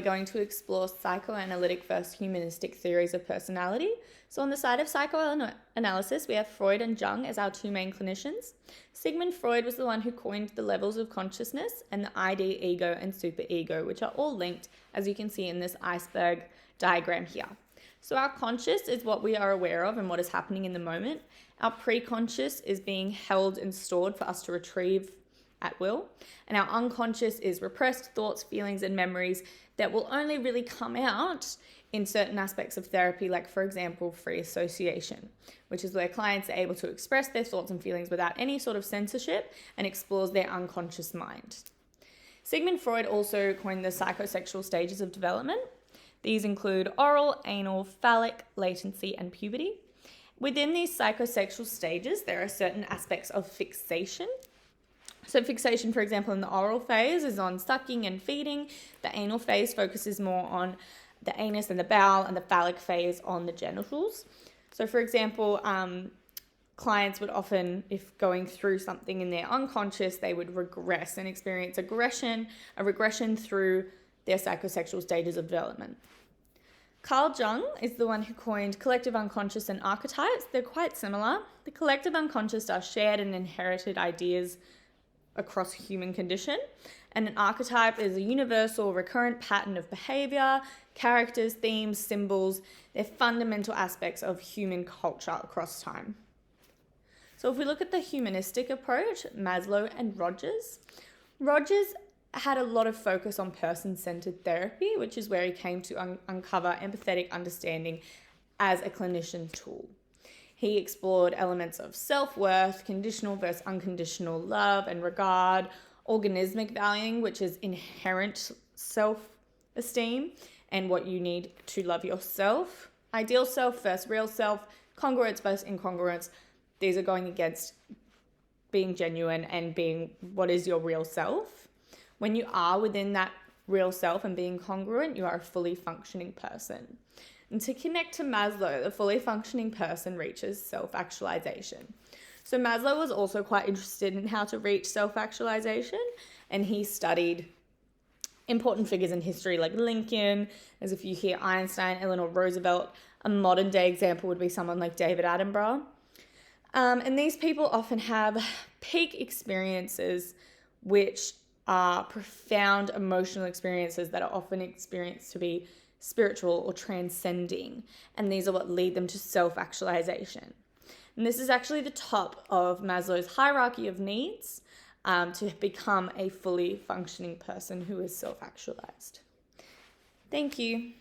We're going to explore psychoanalytic versus humanistic theories of personality. So on the side of psychoanalysis, we have Freud and Jung as our two main clinicians. Sigmund Freud was the one who coined the levels of consciousness and the ID, ego, and superego, which are all linked, as you can see in this iceberg diagram here. So our conscious is what we are aware of and what is happening in the moment. Our preconscious is being held and stored for us to retrieve at will. And our unconscious is repressed thoughts, feelings, and memories that will only really come out in certain aspects of therapy, like, for example, free association, which is where clients are able to express their thoughts and feelings without any sort of censorship and explores their unconscious mind. Sigmund Freud also coined the psychosexual stages of development. These include oral, anal, phallic, latency, and puberty. Within these psychosexual stages, there are certain aspects of fixation. So fixation, for example, in the oral phase is on sucking and feeding. The anal phase focuses more on the anus and the bowel, and the phallic phase on the genitals. So for example, clients would often, if going through something in their unconscious, they would regress and experience a regression through their psychosexual stages of development. Carl Jung is the one who coined collective unconscious and archetypes. They're quite similar. The collective unconscious are shared and inherited ideas across human condition, and an archetype is a universal recurrent pattern of behavior, characters, themes, symbols. They're fundamental aspects of human culture across time. So if we look at the humanistic approach, Maslow and Rogers had a lot of focus on person-centered therapy, which is where he came to uncover empathetic understanding as a clinician tool. He explored elements of self-worth, conditional versus unconditional love and regard, organismic valuing, which is inherent self-esteem and what you need to love yourself, ideal self versus real self, congruence versus incongruence. These are going against being genuine and being what is your real self. When you are within that real self and being congruent, you are a fully functioning person. And to connect to Maslow, the fully functioning person reaches self-actualization. So Maslow was also quite interested in how to reach self-actualization, and he studied important figures in history like Lincoln, as if you hear Einstein, Eleanor Roosevelt. A modern day example would be someone like David Attenborough. And these people often have peak experiences which are profound emotional experiences that are often experienced to be spiritual or transcending, and these are what lead them to self-actualization. And this is actually the top of Maslow's hierarchy of needs to become a fully functioning person who is self-actualized. Thank you.